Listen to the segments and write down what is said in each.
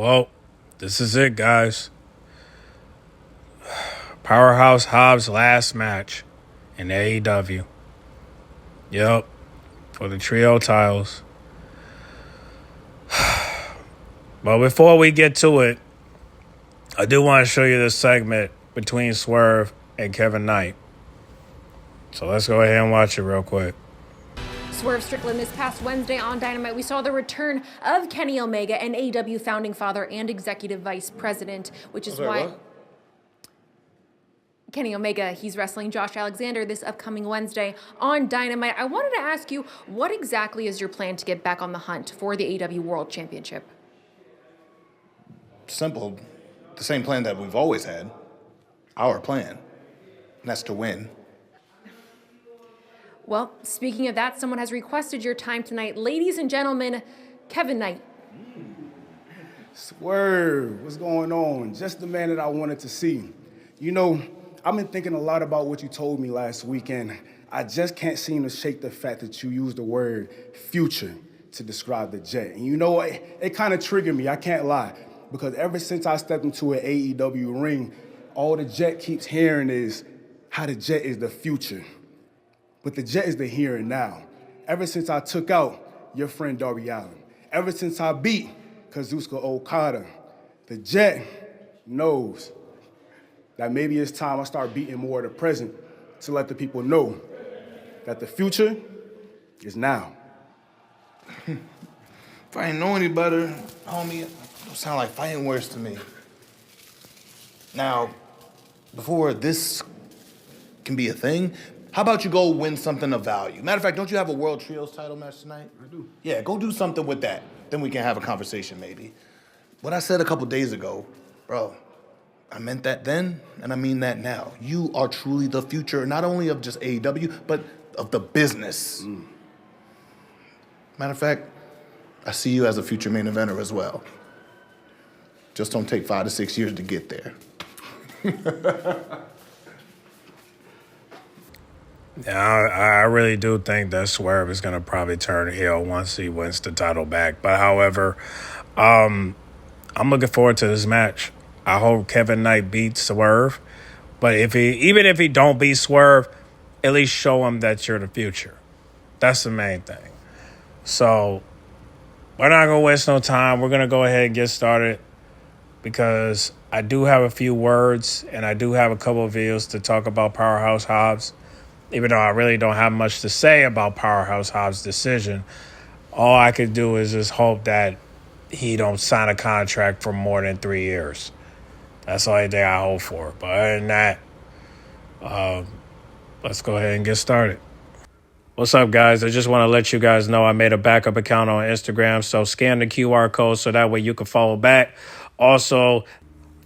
Well, this is it, guys. Powerhouse Hobbs' last match in AEW. Yep, for the trio titles. But before we get to it, I do want to show you this segment between Swerve and Kevin Knight. So let's go ahead and watch it real quick. Swerve Strickland this past Wednesday on Dynamite, we saw the return of Kenny Omega, an AEW founding father and executive vice president, which is why... What? Kenny Omega, he's wrestling Josh Alexander this upcoming Wednesday on Dynamite. I wanted to ask you, what exactly is your plan to get back on the hunt for the AEW World Championship? Simple. The same plan that we've always had. Our plan. And that's to win. Well, speaking of that, someone has requested your time tonight. Ladies and gentlemen, Kevin Knight. Swerve, what's going on? Just the man that I wanted to see. You know, I've been thinking a lot about what you told me last weekend. I just can't seem to shake the fact that you used the word future to describe the Jet. And you know, it kind of triggered me, I can't lie. Because ever since I stepped into an AEW ring, all the Jet keeps hearing is how the Jet is the future. But the Jet is the here and now. Ever since I took out your friend Darby Allin, ever since I beat Kazuchika Okada, the Jet knows that maybe it's time I start beating more of the present to let the people know that the future is now. If I ain't know any better, homie, it don't sound like fighting words to me. Now, before this can be a thing, how about you go win something of value? Matter of fact, don't you have a World Trios title match tonight? I do. Yeah, go do something with that. Then we can have a conversation maybe. What I said a couple days ago, bro, I meant that then, and I mean that now. You are truly the future, not only of just AEW, but of the business. Matter of fact, I see you as a future main eventer as well. Just don't take 5 to 6 years to get there. Yeah, I really do think that Swerve is going to probably turn heel once he wins the title back. But however, I'm looking forward to this match. I hope Kevin Knight beats Swerve. But even if he don't beat Swerve, at least show him that you're the future. That's the main thing. So we're not going to waste no time. We're going to go ahead and get started because I do have a few words and I do have a couple of videos to talk about Powerhouse Hobbs. Even though I really don't have much to say about Powerhouse Hobbs' decision, all I could do is just hope that he don't sign a contract for more than 3 years. That's the only thing I hope for. But other than that, let's go ahead and get started. What's up, guys? I just want to let you guys know I made a backup account on Instagram, so scan the QR code so that way you can follow back. Also,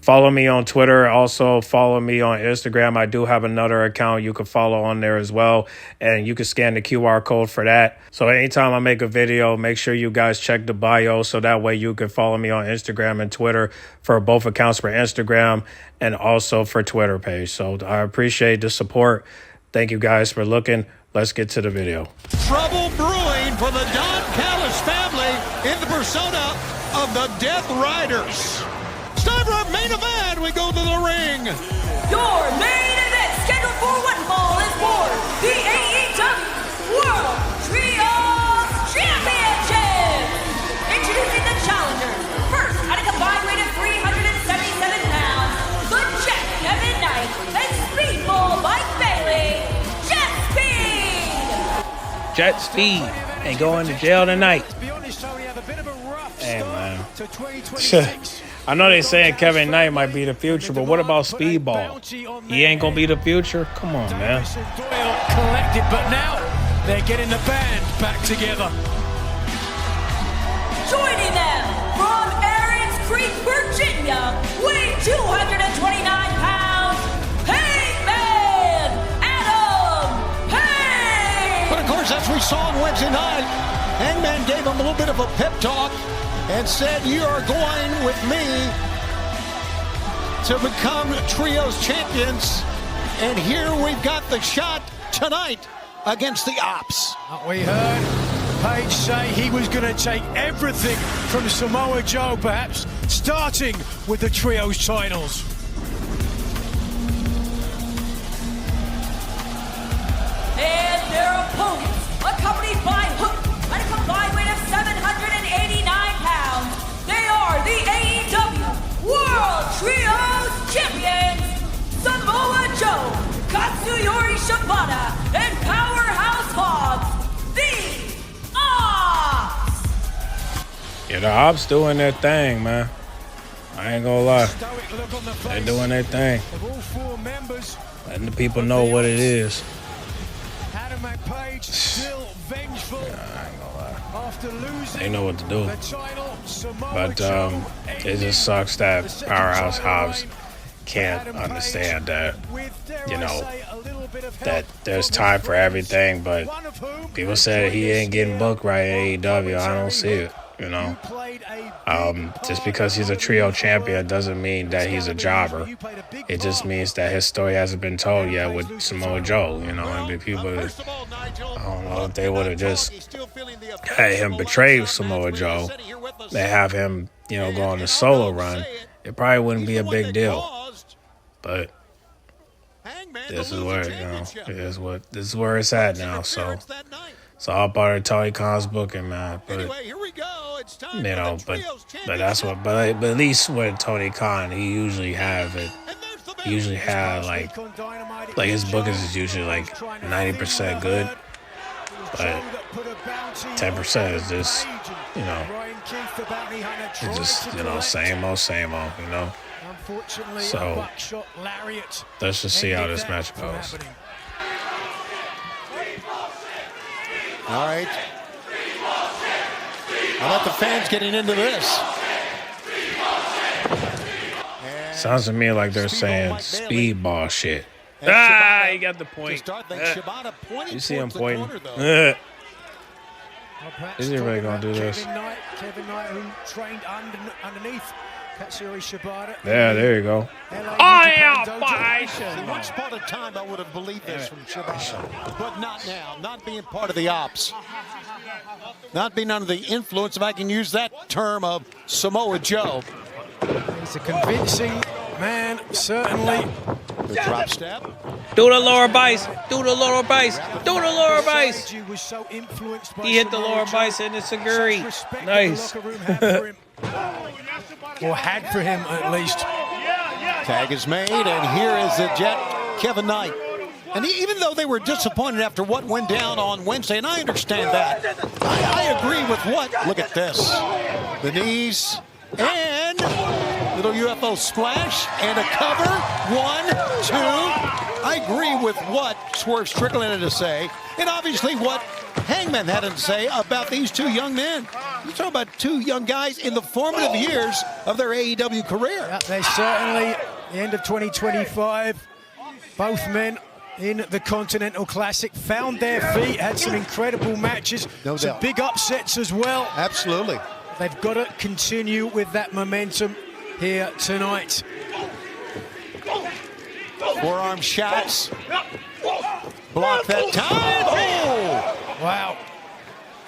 follow me on Twitter. Also, follow me on Instagram. I do have another account you can follow on there as well. And you can scan the QR code for that. So anytime I make a video, make sure you guys check the bio so that way you can follow me on Instagram and Twitter for both accounts for Instagram and also for Twitter page. So I appreciate the support. Thank you guys for looking. Let's get to the video. Trouble brewing for the Don Callis family in the persona of the Death Riders. It's time for our main event. We go to the ring. Your main event scheduled for one fall is for the AEW World Trios Championship. Introducing the challengers. First, at a combined weight of 377 pounds, the Jet Kevin Knight and Speedball Mike Bailey, JetSpeed. JetSpeed ain't going to jail tonight. Hey, man. I know they saying Kevin Knight might be the future, but what about Speedball? He ain't gonna be the future? Come on, man. Collected, but now they're getting the band back together. Joining them from Aaron's Creek, Virginia, weighing 229 pounds, Hangman Adam Page. But of course, as we saw on Wednesday night, Hangman gave him a little bit of a pep talk and said, you are going with me to become Trios champions. And here we've got the shot tonight against the Ops. We heard Page say he was going to take everything from Samoa Joe, perhaps starting with the trios titles. And their opponents, accompanied by Hook at a combined weight of 789 pounds, they are the AEW World Trios Champions, Samoa Joe, Katsuyori Shibata, and Powerhouse Hobbs, the OPPs. Yeah, the OPPs doing their thing, man. I ain't gonna lie. They're doing their thing. Letting the people know what it is. Still vengeful. I ain't gonna lie. They know what to do. But it just sucks that Powerhouse Hobbs can't understand that, you know, that there's time for everything, but people say he ain't getting booked right at AEW. I don't see it, you know. Just because he's a trio champion doesn't mean that he's a jobber. It just means that his story hasn't been told yet with Samoa Joe, you know. And the people, I don't know if they would have just had him betray Samoa Joe, they have him, you know, go on a solo run, it probably wouldn't be a big deal. But this is where, you know, this is where it's at now. So it's all part of Tony Khan's booking, man. But you know, but that's what. But at least with Tony Khan, he usually have it. He usually have like his bookings is usually like 90% good, but 10% is just, you know, it's just, you know, same old, you know. So let's just see how this match goes. All right. How about the fans getting into this? Sounds to me like they're saying speedball shit. Ah, you got the point. You see him pointing. Is he really gonna do this? Kevin Knight, who trained underneath Katsuyori Shibata. Yeah, there you go. Oh, yeah, once upon a time, I would have believed this from Shibata, but not now. Not being part of the OPPs, not being under the influence, if I can use that term, of Samoa Joe. He's a convincing man, certainly. The drop step. Do the lower base. Do the lower base. Do the lower base. He hit the lower base and it's a guri. Nice. Or had for him, at least. Tag is made, and here is the Jet, Kevin Knight. And even though they were disappointed after what went down on Wednesday, and I understand that, I agree with what. Look at this. The knees, and little UFO splash, and a cover. 1, 2. I agree with what Swerve Strickland had to say, and obviously what Hangman had to say about these two young men. You're talking about two young guys in the formative years of their AEW career. Yeah, they certainly, the end of 2025, both men in the Continental Classic found their feet, had some incredible matches, some big upsets as well. Absolutely. They've got to continue with that momentum here tonight. Forearm shots. Block that time. Oh! Wow.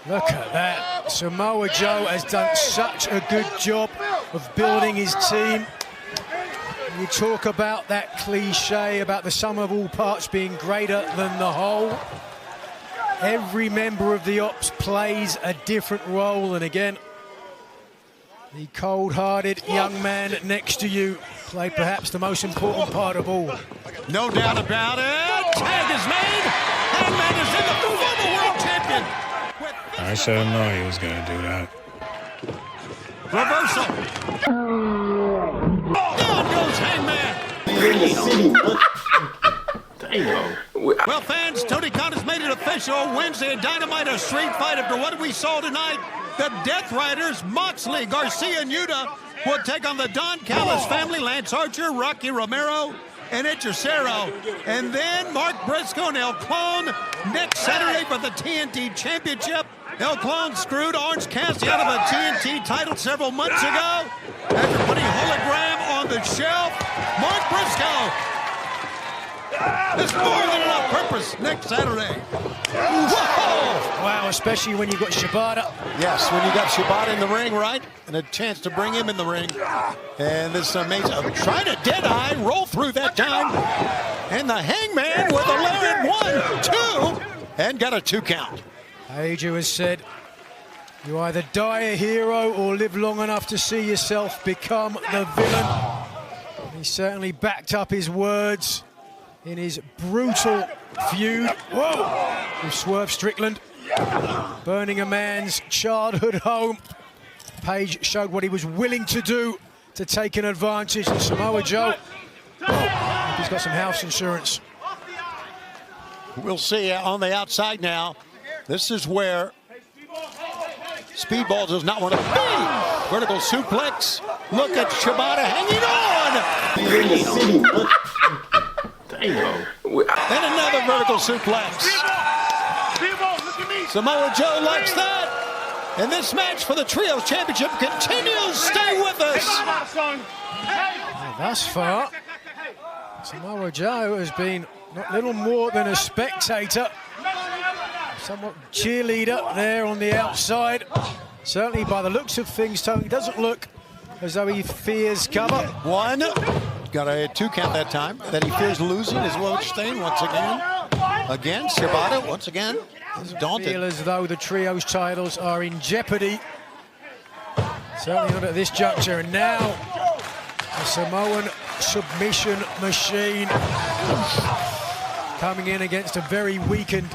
Look at that. Samoa Joe has done such a good job of building his team. You talk about that cliche about the sum of all parts being greater than the whole. Every member of the OPPs plays a different role, and again, the cold-hearted young man next to you played perhaps the most important part of all. No doubt about it. Tag is made. Hangman is in the former world champion. I should have known he was going to do that. Reversal. Down goes Hangman. Well, fans, Tony Khan has made it official. Wednesday at Dynamite, a street fight after what we saw tonight. The Death Riders, Moxley, Garcia, and Yuta will take on the Don Callis family, Lance Archer, Rocky Romero, and Hechicero. And then Mark Briscoe and El Clone next Saturday for the TNT Championship. El Clone screwed Orange Cassidy out of a TNT title several months ago after putting hologram on the shelf. Mark Briscoe It's more than enough purpose next Saturday. Whoa! Wow, especially when you've got Shibata. Yes, when you got Shibata in the ring, right? And a chance to bring him in the ring. And this amazing, trying to dead eye, roll through that time. And the Hangman with a loaded 1, 2, and got a 2 count. Aju has said, you either die a hero or live long enough to see yourself become the villain. He certainly backed up his words in his brutal feud with Swerve Strickland, burning a man's childhood home. Page showed what he was willing to do to take an advantage, and Samoa Joe, he's got some house insurance. We'll see on the outside now. This is where Speedball does not want to be. Vertical suplex. Look at Shibata hanging on. And another vertical suplex. Samoa Joe likes that. And this match for the Trios Championship continues. Stay with us. Thus far, Samoa Joe has been not little more than a spectator. Somewhat cheerleader there on the outside. Certainly by the looks of things, Tony doesn't look as though he fears cover. 1, got a 2 count that time. That he fears losing is Wojstein once again. Again, Shibata once again is daunted. Feel as though the trios titles are in jeopardy. Certainly not at this juncture. And now, the Samoan submission machine coming in against a very weakened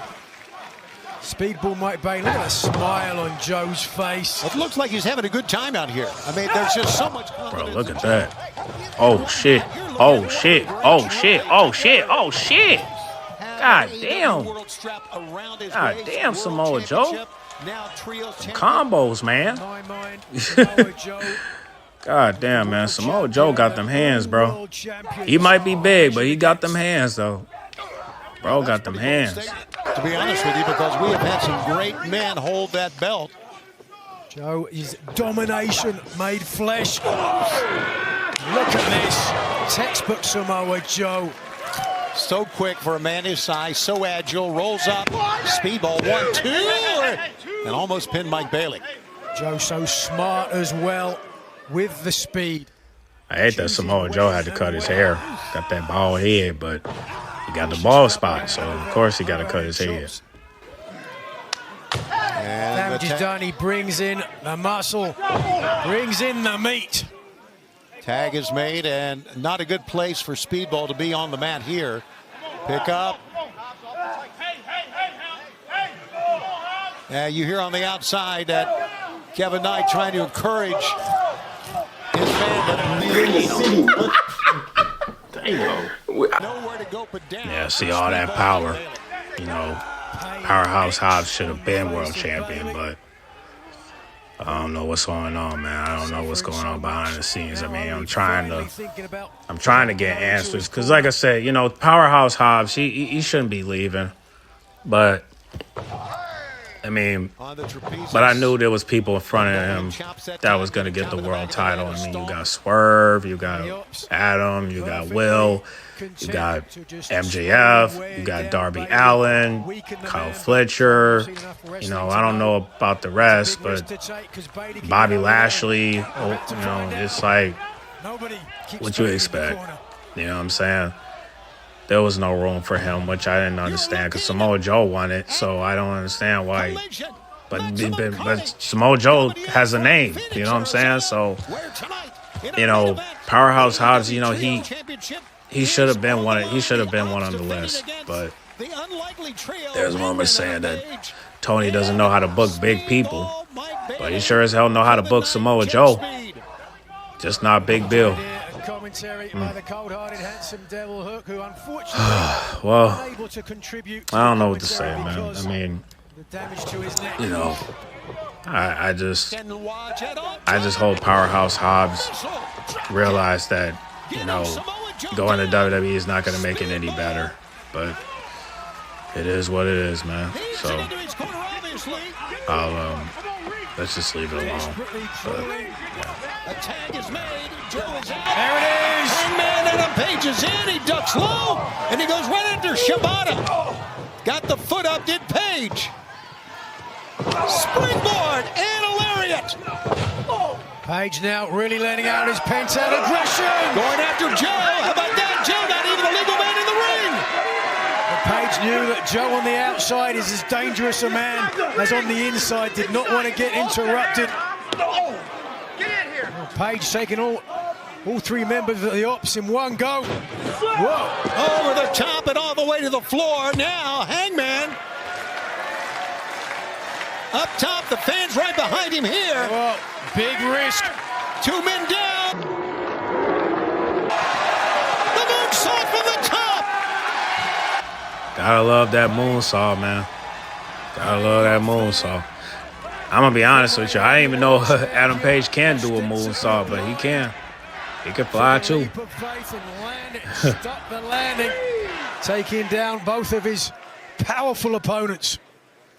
Speedball Mike Bain. Look at the smile on Joe's face. It looks like he's having a good time out here. I mean, there's just so much confidence. Bro, look at that. Oh, shit. Oh, shit. Oh, shit. Oh, shit. Oh, shit. God damn. God damn, Samoa Joe. Some combos, man. God damn, man. Samoa Joe got them hands, bro. He might be big, but he got them hands, though. Bro got them hands. To be honest with you, because we have had some great men hold that belt. Joe is domination made flesh. Look at this. Textbook Samoa Joe. So quick for a man his size, so agile, rolls up, Speedball 1, 2, and almost pinned Mike Bailey. Joe so smart as well with the speed. I hate that Samoa Joe had to cut his hair. Got that bald head, but he got the bald spot, so of course he got to cut his head. Damage is done. He brings in the muscle, brings in the meat. Tag is made, and not a good place for Speedball to be on the mat here. Pick up. You hear on the outside that Kevin Knight trying to encourage his man. Nowhere to go but down. Yeah, see all that power. You know, Powerhouse Hobbs should have been world champion, but I don't know what's going on, man. I don't know what's going on behind the scenes. I mean, I'm trying to get answers because, like I said, you know, Powerhouse Hobbs, he shouldn't be leaving, but I mean, but I knew there was people in front of him that was gonna get the world title. I mean, you got Swerve, you got Adam, you got Will, you got MJF, you got Darby Allin, Kyle Fletcher. You know, I don't know about the rest, but Bobby Lashley. You know, it's like what you expect. You know what I'm saying? There was no room for him, which I didn't understand because Samoa Joe won it, so I don't understand why. But Samoa Joe has a name, you know what I'm saying? So, you know, Powerhouse Hobbs, you know, he should have been one. He should have been one on the list, but there's rumors saying that Tony doesn't know how to book big people, but he sure as hell know how to book Samoa Joe. Just not Big Bill. Commentary by the cold-hearted, handsome Devil Hook, who unfortunately well, unable to contribute. I don't know what to say, man. I mean, you know, I just hope Powerhouse Hobbs realize that, you know, going to WWE is not going to make it any better. But it is what it is, man. So Let's just leave it alone. A tag is made. Joe is out. There it is. Hangman Adam Page is in. He ducks low, and he goes right under Shibata. Got the foot up, did Page. Springboard and a lariat. Page now really letting out his pent-out aggression. Going after Joe. How about that? Joe not even a legal man in the ring. But Page knew that Joe on the outside is as dangerous a man as on the inside. Did not want to get interrupted. Well, Page taking all three members of the Ops in one go. Whoa. Over the top and all the way to the floor. Now Hangman. Up top, the fans right behind him here. Well, big risk. 2 men down. The moonsault from the top. Gotta love that moonsault, man. Gotta love that moonsault. I'm gonna be honest with you. I didn't even know Adam Page can do a moonsault, but he can. He can fly too. Leap of faith and land it. Stop the landing. Taking down both of his powerful opponents.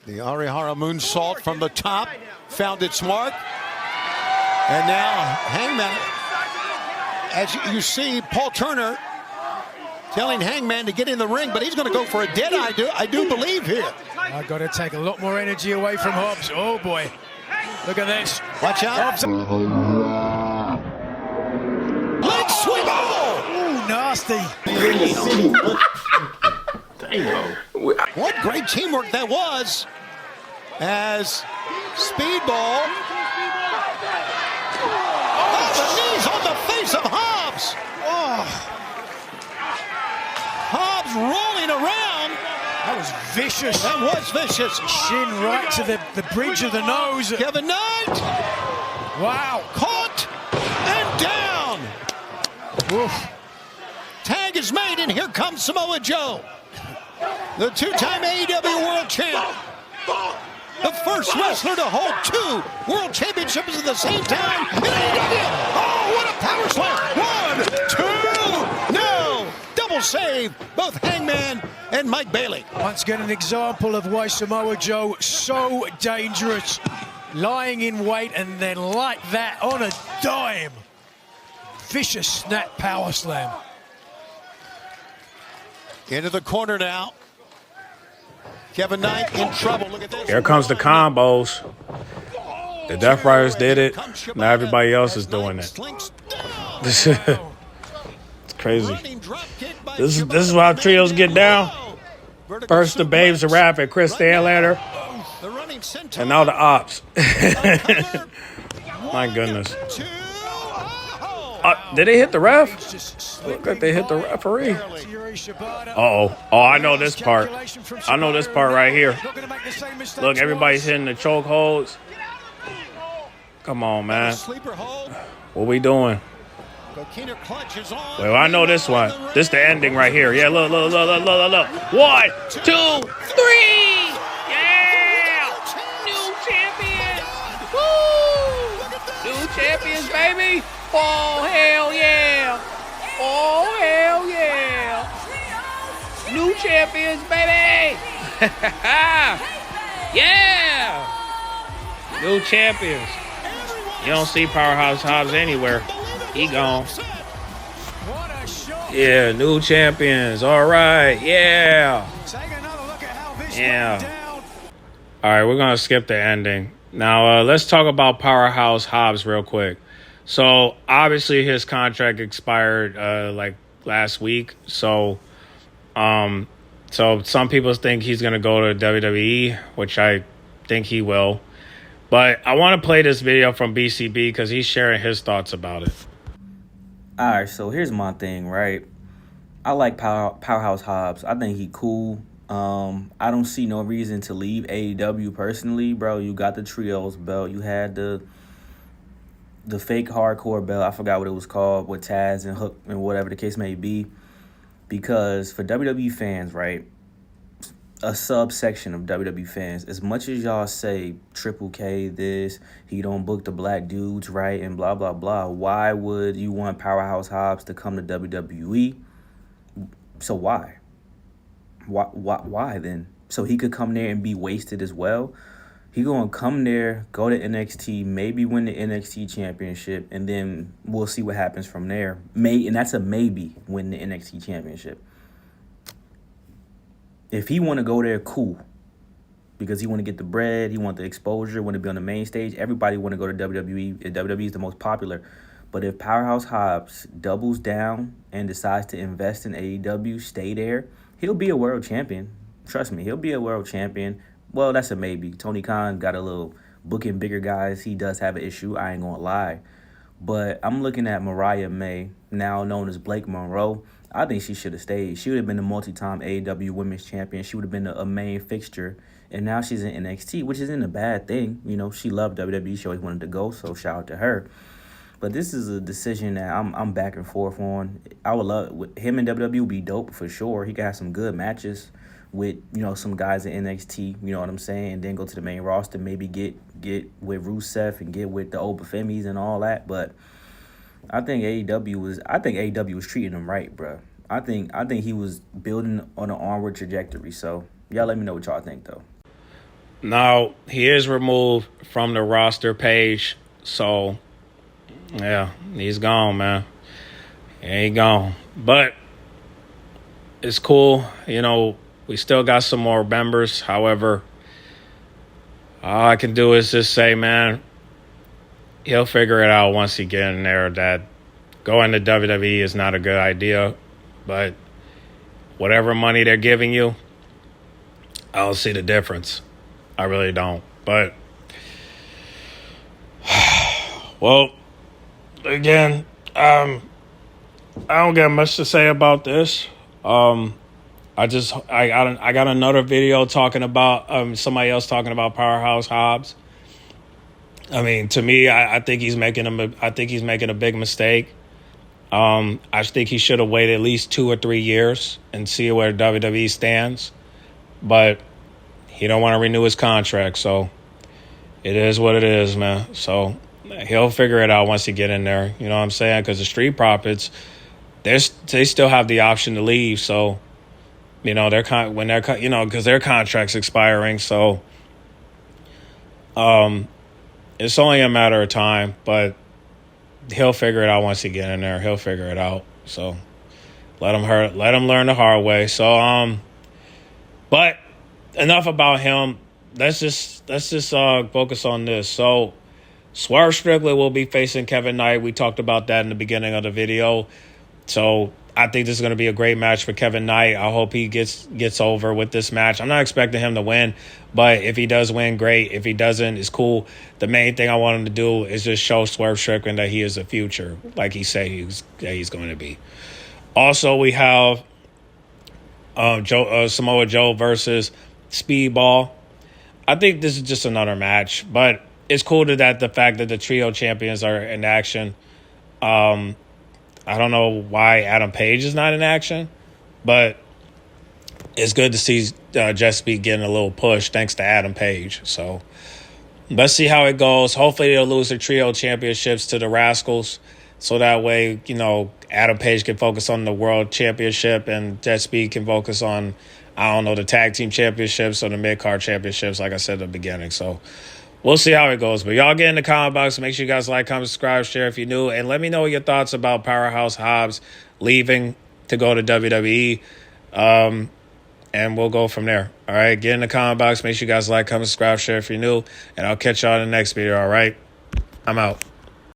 The Arihara moonsault from the top found its mark. And now Hangman, as you see, Paul Turner telling Hangman to get in the ring, but he's going to go for a dead eye, I do believe here. I've got to take a lot more energy away from Hobbs. Oh, boy. Look at this. Watch out. Leg sweep. Oh, nasty. What great teamwork that was as Speedball. Oh, the knees on the face of Hobbs. Oh, Hobbs rolling around. that was vicious. That was vicious. Shin right to the bridge of the nose. Kevin Knight Wow. caught and down. Oof. Tag is made, and here comes Samoa Joe, the two-time AEW World Champ. The first wrestler to hold 2 World Championships at the same time in AEW. Oh, what a power slam. 1, 2, no. Double save, both Hangman and Mike Bailey. Once again, an example of why Samoa Joe so dangerous. Lying in wait and then like that on a dime. Vicious snap power slam. Into the corner now. Kevin Knight in trouble. Look at this. Here comes the combos. The Death Riders did it. Now everybody else is doing it. It's crazy. This is how trios get down. First the Babes, the Rap, and Chris Stanlander. And now the Ops. My goodness. Did they hit the ref? Look like they hit the referee. Uh-oh. Oh, I know this part. I know this part right here. Look, everybody's hitting the choke holds. Come on, man. What we doing? Well, I know this one. This the ending right here. Yeah, look. 1, 2, 3. Yeah! New champion! Woo! New champions, baby! Oh, hell yeah! Oh, hell yeah! New champions, baby! Yeah! New champions. You don't see Powerhouse Hobbs anywhere. He gone. Yeah, new champions. All right. Yeah. Yeah. All right, we're going to skip the ending. Now, let's talk about Powerhouse Hobbs real quick. So, obviously, his contract expired like last week. So some people think he's going to go to WWE, which I think he will. But I want to play this video from BCB because he's sharing his thoughts about it. All right, so here's my thing, right? I like Powerhouse Hobbs. I think he cool. I don't see no reason to leave AEW personally, bro. You got the trios belt. You had the fake hardcore belt. I forgot what it was called with Taz and Hook and whatever the case may be. Because for WWE fans, right, a subsection of WWE fans, as much as y'all say Triple K this, he don't book the black dudes, right, and blah, blah, blah, why would you want Powerhouse Hobbs to come to WWE? So why? Why then? So he could come there and be wasted as well? He gonna come there, go to NXT, maybe win the NXT championship, and then we'll see what happens from there. And that's a maybe, win the NXT championship. If he want to go there, cool. Because he want to get the bread, he want the exposure, want to be on the main stage. Everybody want to go to WWE. WWE is the most popular. But if Powerhouse Hobbs doubles down and decides to invest in AEW, stay there, he'll be a world champion. Trust me, he'll be a world champion. Well, that's a maybe. Tony Khan got a little booking bigger guys. He does have an issue. I ain't gonna lie. But I'm looking at Mariah May, now known as Blake Monroe. I think she should have stayed. She would have been a multi-time AEW Women's Champion. She would have been a main fixture. And now she's in NXT, which isn't a bad thing. You know, she loved WWE. She always wanted to go, so shout out to her. But this is a decision that I'm back and forth on. I would love him in WWE would be dope for sure. He could have some good matches with, you know, some guys in NXT, you know what I'm saying, and then go to the main roster, maybe get with Rusev and get with the OPPs and all that. But I think AEW was treating him right, bro. I think he was building on an onward trajectory. So y'all let me know what y'all think though. Now, he is removed from the roster page, so yeah, he's gone, man. He gone. But it's cool, you know, we still got some more members. However, all I can do is just say, man, he'll figure it out once he get in there that going to WWE is not a good idea. But whatever money they're giving you, I don't see the difference. I really don't. But, well, again, I don't got much to say about this. I got another video talking about somebody else talking about Powerhouse Hobbs. I mean, to me, I think he's making a big mistake. I think he should have waited at least 2 or 3 years and see where WWE stands. But he don't want to renew his contract, so it is what it is, man. So he'll figure it out once he get in there. You know what I'm saying? Because the Street Profits, they still have the option to leave. So, you know, because their contract's expiring. So, it's only a matter of time. But he'll figure it out once he get in there. He'll figure it out. So let him learn the hard way. So but enough about him. Let's just focus on this. So Swerve Strickland will be facing Kevin Knight. We talked about that in the beginning of the video. So I think this is going to be a great match for Kevin Knight. I hope he gets over with this match. I'm not expecting him to win, but if he does win, great. If he doesn't, it's cool. The main thing I want him to do is just show Swerve Strickland that he is a future, like he said he's going to be. Also, we have Samoa Joe versus Speedball. I think this is just another match, but it's cool that the fact that the trio champions are in action. I don't know why Adam Page is not in action, but it's good to see JetSpeed getting a little push thanks to Adam Page. So let's see how it goes. Hopefully they'll lose their trio championships to the Rascals, so that way, you know, Adam Page can focus on the World Championship and JetSpeed can focus on, I don't know, the Tag Team Championships or the Mid-Card Championships, like I said at the beginning. So we'll see how it goes. But y'all get in the comment box. Make sure you guys like, comment, subscribe, share if you're new. And let me know your thoughts about Powerhouse Hobbs leaving to go to WWE. And we'll go from there. All right, get in the comment box. Make sure you guys like, comment, subscribe, share if you're new. And I'll catch y'all in the next video, all right? I'm out.